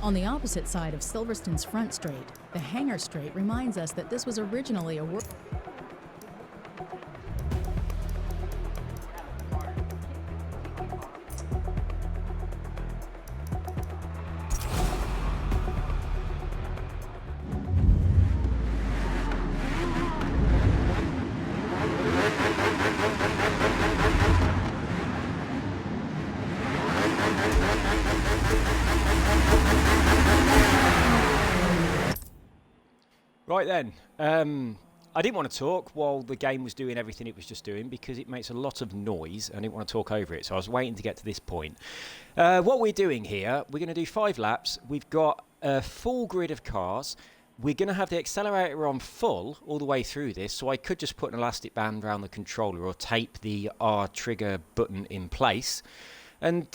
On the opposite side of Silverstone's front straight, the Hangar Straight reminds us that this was originally a Right then, I didn't want to talk while the game was doing everything it was just doing because it makes a lot of noise. I didn't want to talk over it, so I was waiting to get to this point. What we're doing here, we're going to do 5 laps. We've got a full grid of cars. We're going to have the accelerator on full all the way through this, so I could just put an elastic band around the controller or tape the R trigger button in place. And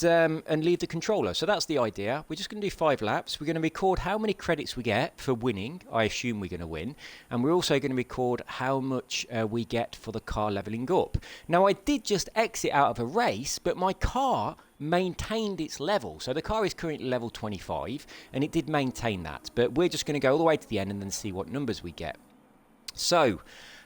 leave the controller. So that's the idea. We're just going to do 5 laps. We're going to record how many credits we get for winning. I assume we're going to win. And we're also going to record how much we get for the car leveling up. Now, I did just exit out of a race, but my car maintained its level. So the car is currently level 25, and it did maintain that. But we're just going to go all the way to the end and then see what numbers we get. So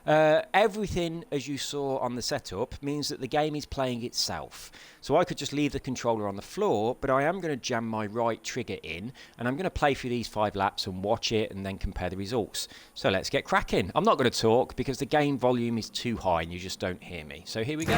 everything, as you saw on the setup, means that the game is playing itself. So I could just leave the controller on the floor, but I am going to jam my right trigger in, and I'm going to play through these 5 laps and watch it and then compare the results. So let's get cracking. I'm not going to talk because the game volume is too high and you just don't hear me. So here we go.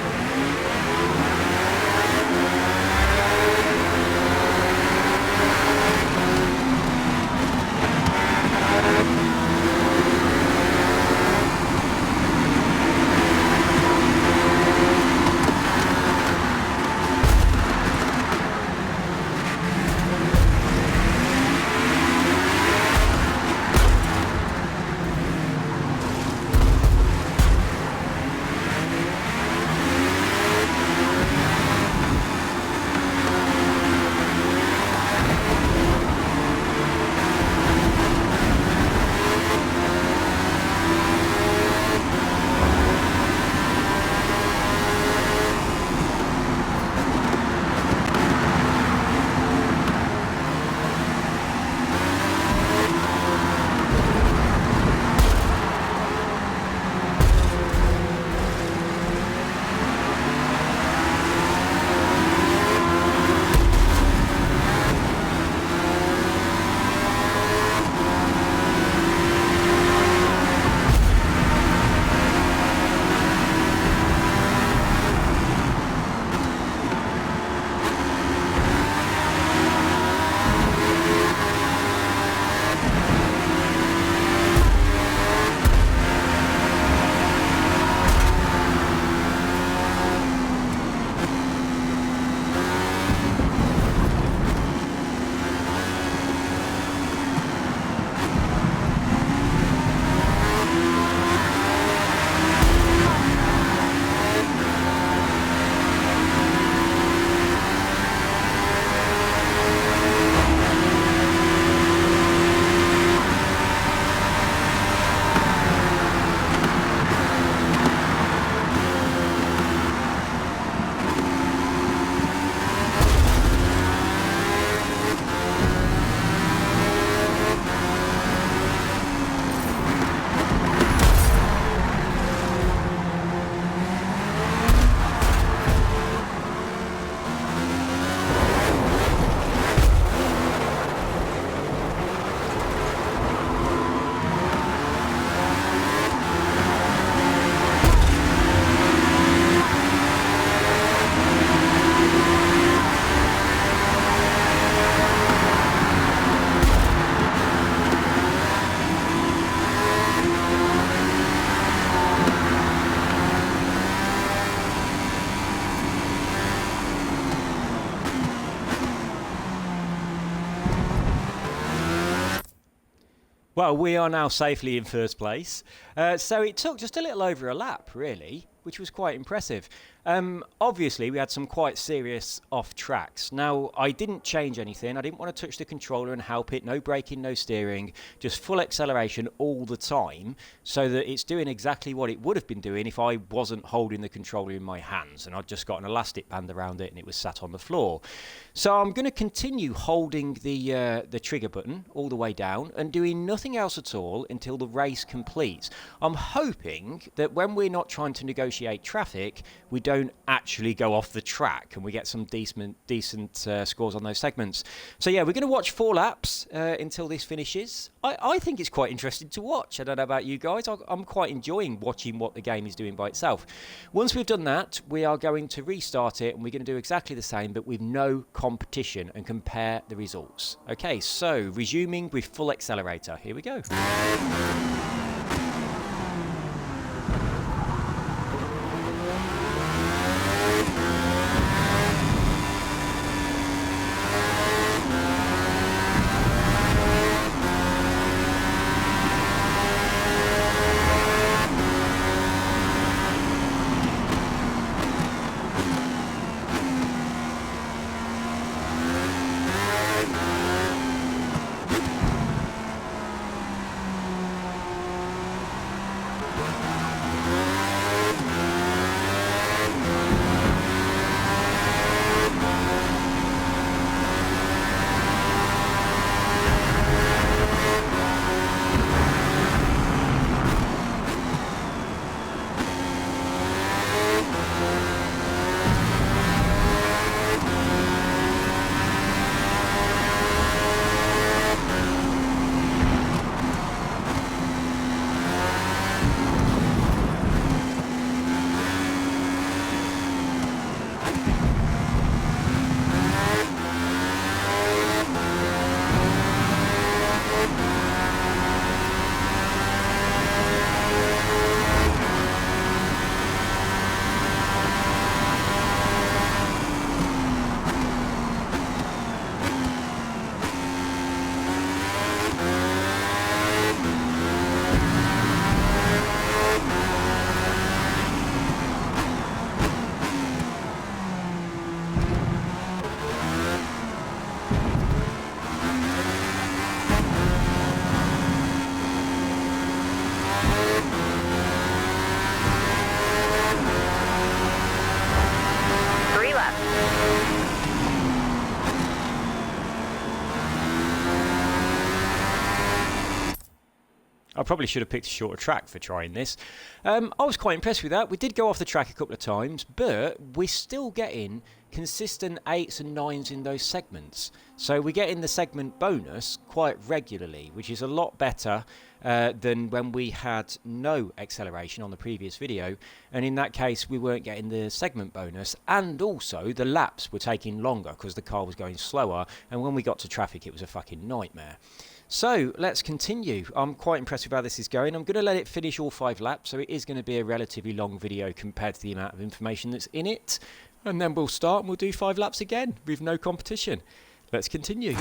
Well, we are now safely in first place. So it took just a little over a lap, really, which was quite impressive. Obviously, we had some quite serious off tracks. Now, I didn't change anything. I didn't want to touch the controller and help it. No braking, no steering, just full acceleration all the time so that it's doing exactly what it would have been doing if I wasn't holding the controller in my hands and I'd just got an elastic band around it and it was sat on the floor. So I'm going to continue holding the trigger button all the way down and doing nothing else at all until the race completes. I'm hoping that when we're not trying to negotiate traffic, we don't actually go off the track and we get some decent scores on those segments. So yeah, we're going to watch 4 laps until this finishes. I think it's quite interesting to watch. I don't know about you guys. I'm quite enjoying watching what the game is doing by itself. Once we've done that, we are going to restart it and we're going to do exactly the same but with no competition and compare the results. Okay, so resuming with full accelerator. Here we go. I probably should have picked a shorter track for trying this. I was quite impressed with that. We did go off the track a couple of times, but we're still getting consistent 8s and 9s in those segments. So we're getting the segment bonus quite regularly, which is a lot better than when we had no acceleration on the previous video. And in that case, we weren't getting the segment bonus. And also, the laps were taking longer because the car was going slower. And when we got to traffic, it was a fucking nightmare. So let's continue. I'm quite impressed with how this is going. I'm going to let it finish all 5 laps, so it is going to be a relatively long video compared to the amount of information that's in it. And then we'll start and we'll do 5 laps again with no competition. Let's continue.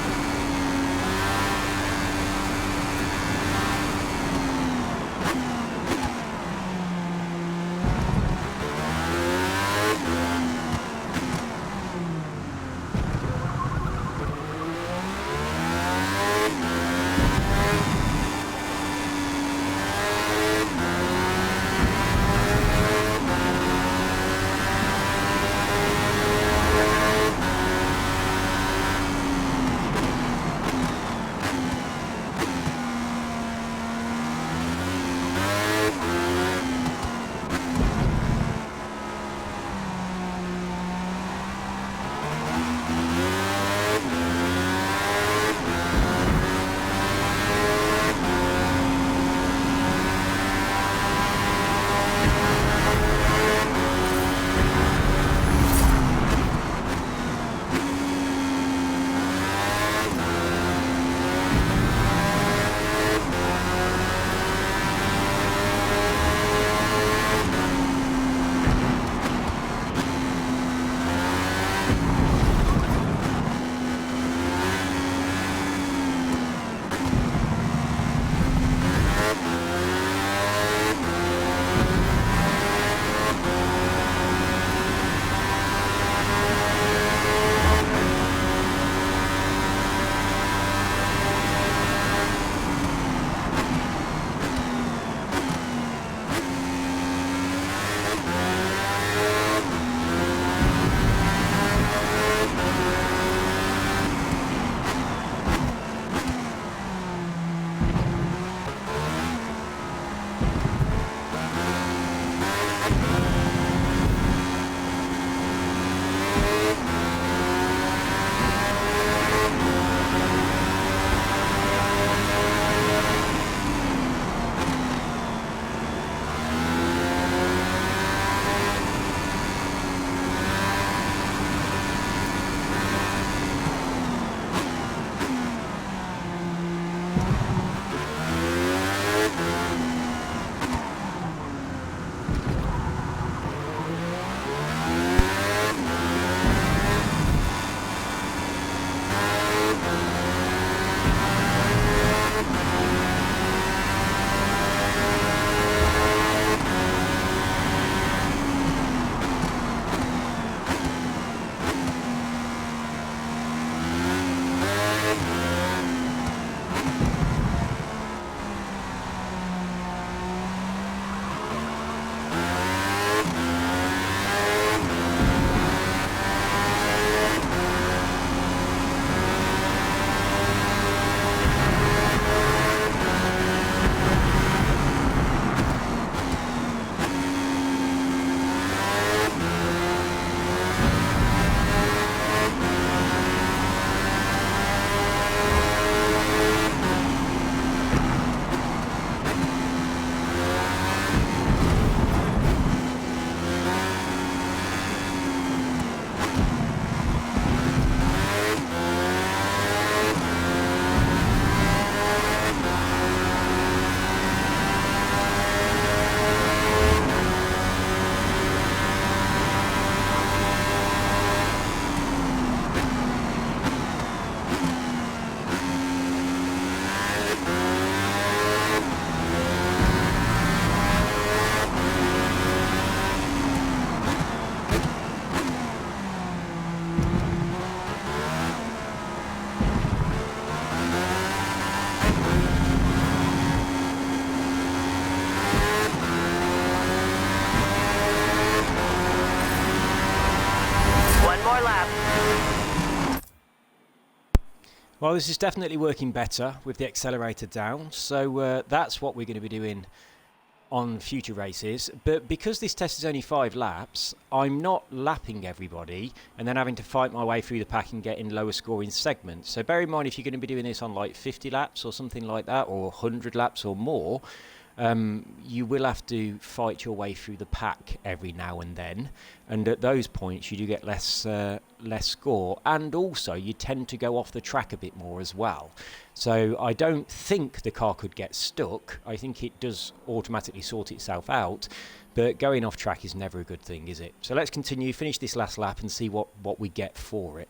Well, this is definitely working better with the accelerator down, so that's what we're going to be doing on future races. But because this test is only 5 laps, I'm not lapping everybody and then having to fight my way through the pack and get in lower scoring segments. So bear in mind, if you're going to be doing this on like 50 laps or something like that, or 100 laps or more, you will have to fight your way through the pack every now and then, and at those points you do get less score, and also you tend to go off the track a bit more as well. So I don't think the car could get stuck. I think it does automatically sort itself out, but going off track is never a good thing, is it? So let's continue, finish this last lap and see what we get for it.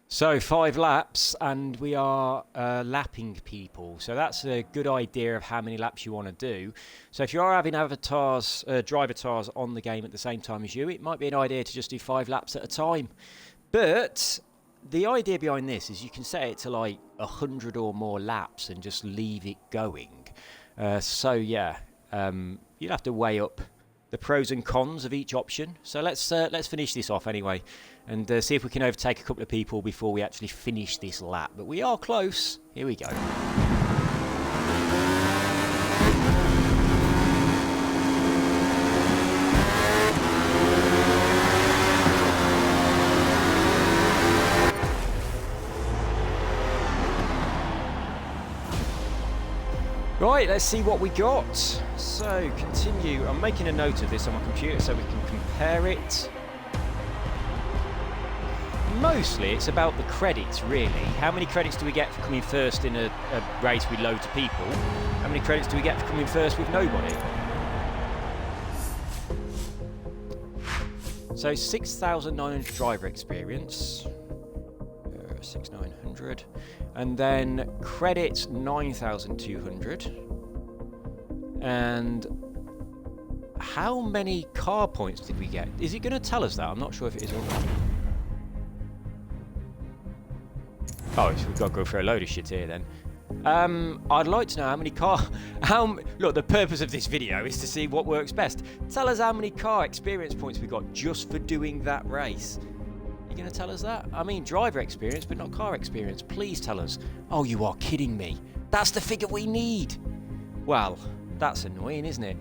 So 5 laps and we are lapping people. So that's a good idea of how many laps you want to do. So if you are having avatars, drivatars on the game at the same time as you, it might be an idea to just do 5 laps at a time. But the idea behind this is you can set it to like 100 or more laps and just leave it going. So yeah, you'll have to weigh up the pros and cons of each option. So let's finish this off anyway, and see if we can overtake a couple of people before we actually finish this lap. But we are close. Here we go. Right, let's see what we got. So, continue. I'm making a note of this on my computer so we can compare it. Mostly, it's about the credits, really. How many credits do we get for coming first in a race with loads of people? How many credits do we get for coming first with nobody? So, 6,900 driver experience. 6,900. And then credits 9,200. And how many car points did we get? Is it going to tell us that? I'm not sure if it is or not. Oh, so we've got to go through a load of shit here then. I'd like to know how many look, the purpose of this video is to see what works best. Tell us how many car experience points we got just for doing that race. Going to tell us that? I mean, driver experience, but not car experience. Please tell us. Oh, you are kidding me. That's the figure we need. Well, that's annoying, isn't it?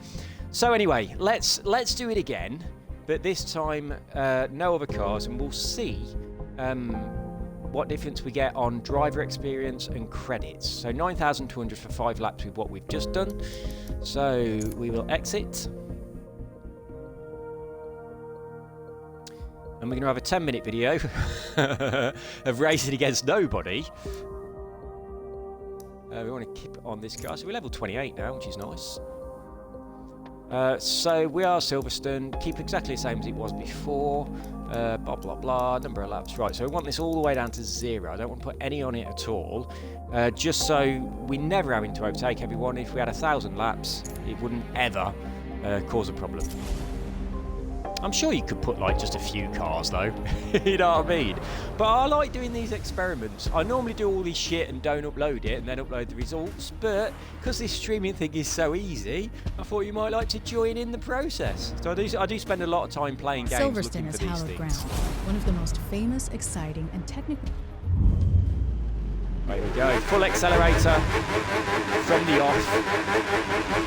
So anyway, let's do it again, but this time no other cars, and we'll see what difference we get on driver experience and credits. So 9,200 for 5 laps with what we've just done. So we will exit. And we're going to have a 10-minute video of racing against nobody. We want to keep on this guy. So we're level 28 now, which is nice. So we are Silverstone. Keep exactly the same as it was before. Blah, blah, blah. Number of laps. Right, so we want this all the way down to 0. I don't want to put any on it at all. Just so we never having to overtake everyone. If we had 1,000 laps, it wouldn't ever cause a problem. I'm sure you could put like just a few cars though, you know what I mean? But I like doing these experiments. I normally do all this shit and don't upload it and then upload the results, but because this streaming thing is so easy, I thought you might like to join in the process. So I do spend a lot of time playing games Silverstone looking is for these hallowed things. ground, one of the most famous, exciting, and technical. There we go, full accelerator from the off.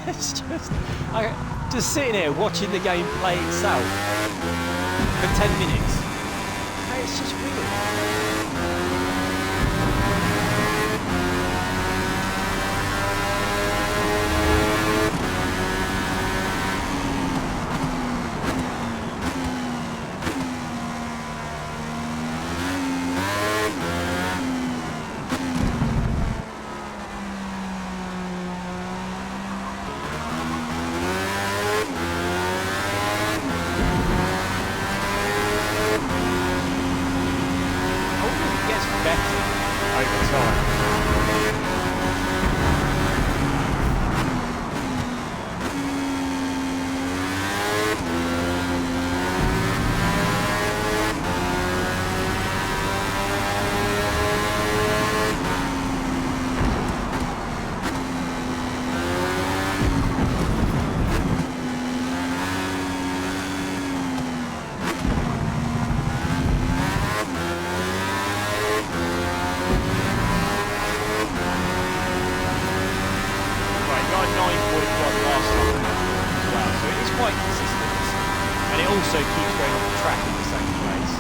It's just sitting here watching the game play itself for 10 minutes. It's just weird. Also keeps going off the track in the same place.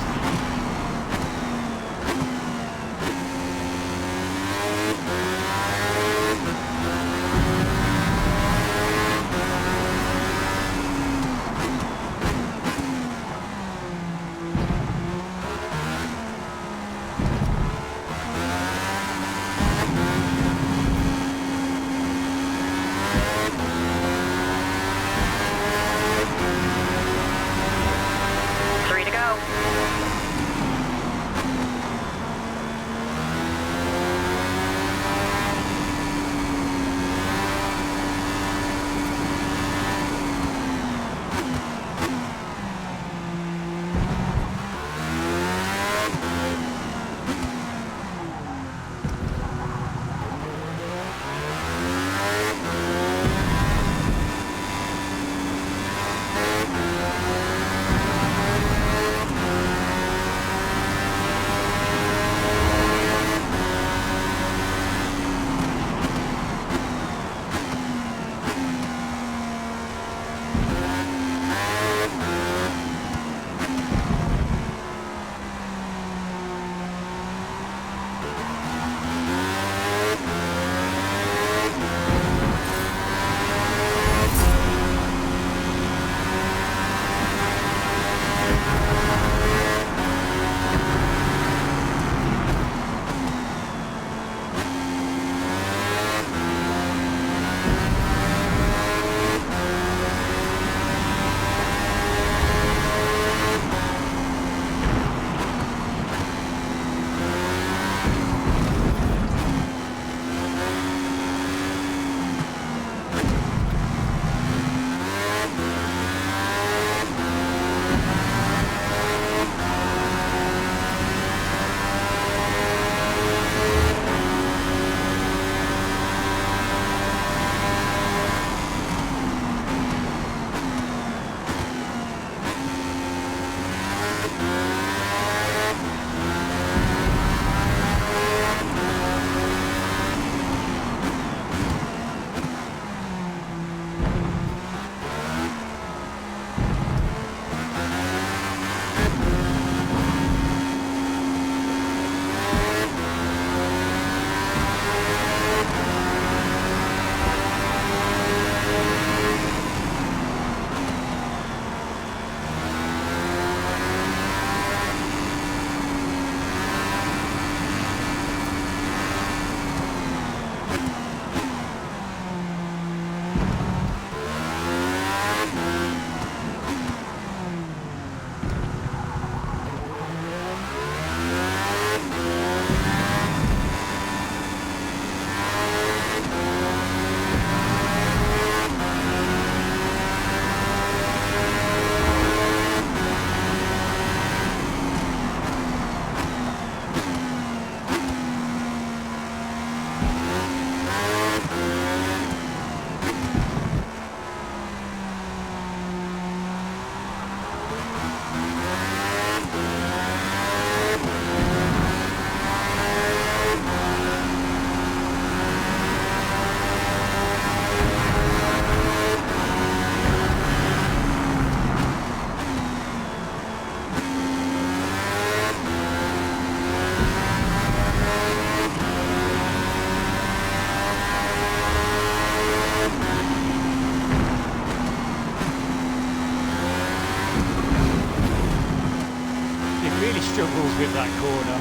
really struggles with that corner.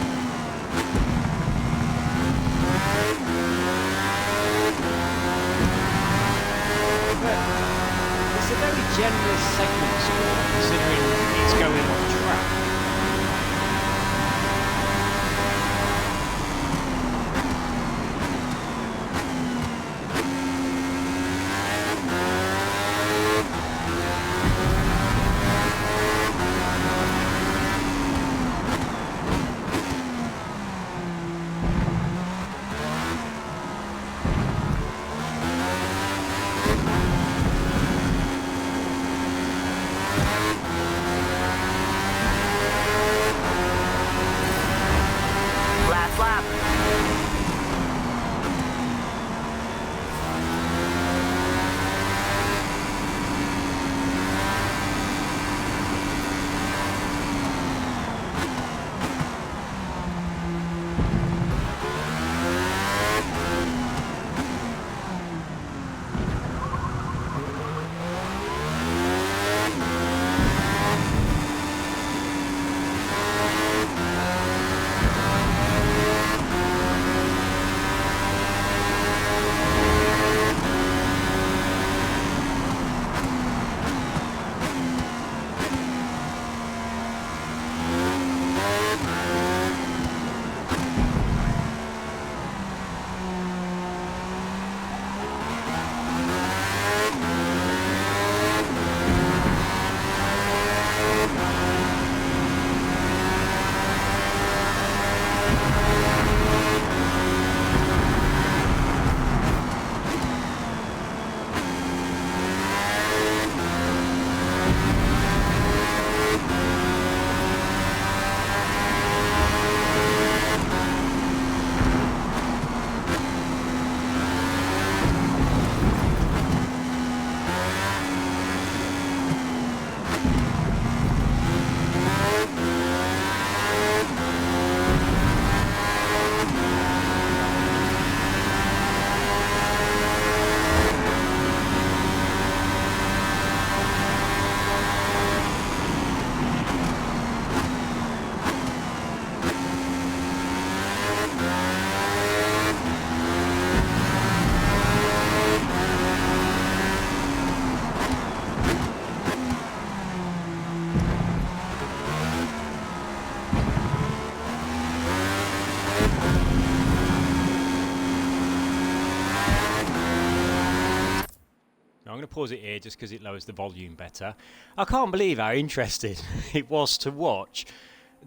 But it's a very generous segment score considering it's going on track. I'm going to pause it here just because it lowers the volume better. I can't believe how interested it was to watch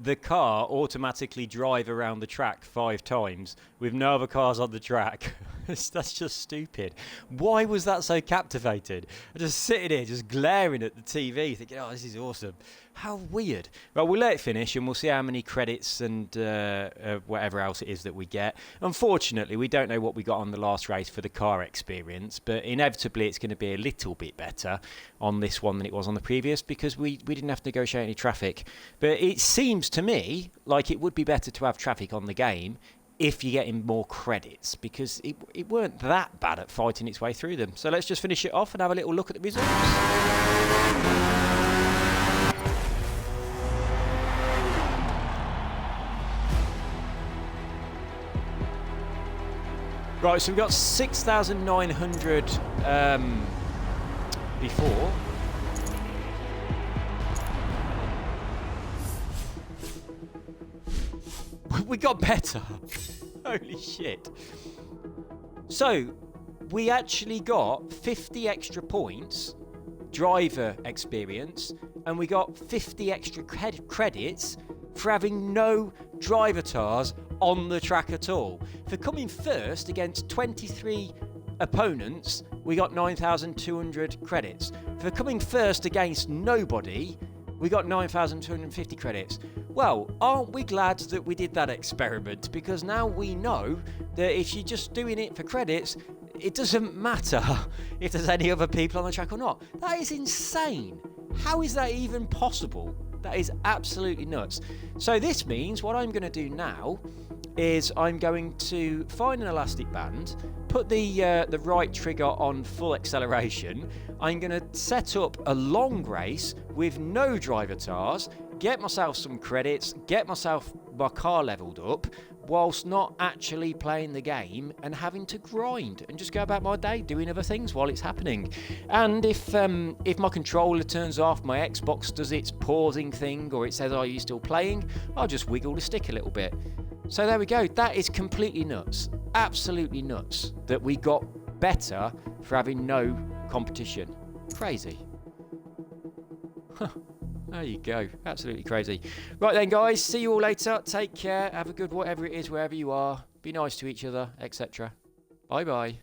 the car automatically drive around the track 5 times with no other cars on the track. That's just stupid. Why was that so captivated? I'm just sitting here, just glaring at the TV, thinking, oh, this is awesome. How weird. Well, we'll let it finish and we'll see how many credits and whatever else it is that we get. Unfortunately, we don't know what we got on the last race for the car experience, but inevitably it's going to be a little bit better on this one than it was on the previous because we didn't have to negotiate any traffic. But it seems to me like it would be better to have traffic on the game if you're getting more credits, because it weren't that bad at fighting its way through them. So let's just finish it off and have a little look at the results. Right, so we've got 6,900 before. We got better. Holy shit. So, we actually got 50 extra points, driver experience, and we got 50 extra credits for having no driver tars on the track at all. For coming first against 23 opponents, we got 9,200 credits. For coming first against nobody, we got 9,250 credits. Well, aren't we glad that we did that experiment? Because now we know that if you're just doing it for credits, it doesn't matter if there's any other people on the track or not. That is insane. How is that even possible? That is absolutely nuts. So this means what I'm going to do now is I'm going to find an elastic band, put the right trigger on full acceleration. I'm going to set up a long race with no driver tars, get myself some credits, get my car leveled up, whilst not actually playing the game and having to grind and just go about my day doing other things while it's happening. And if my controller turns off, my Xbox does its pausing thing, or it says, "Are you still playing?" I'll just wiggle the stick a little bit. So there we go. That is completely nuts, absolutely nuts, that we got better for having no competition. Crazy. Huh. There you go. Absolutely crazy. Right then, guys. See you all later. Take care. Have a good whatever it is, wherever you are. Be nice to each other, etc. Bye-bye.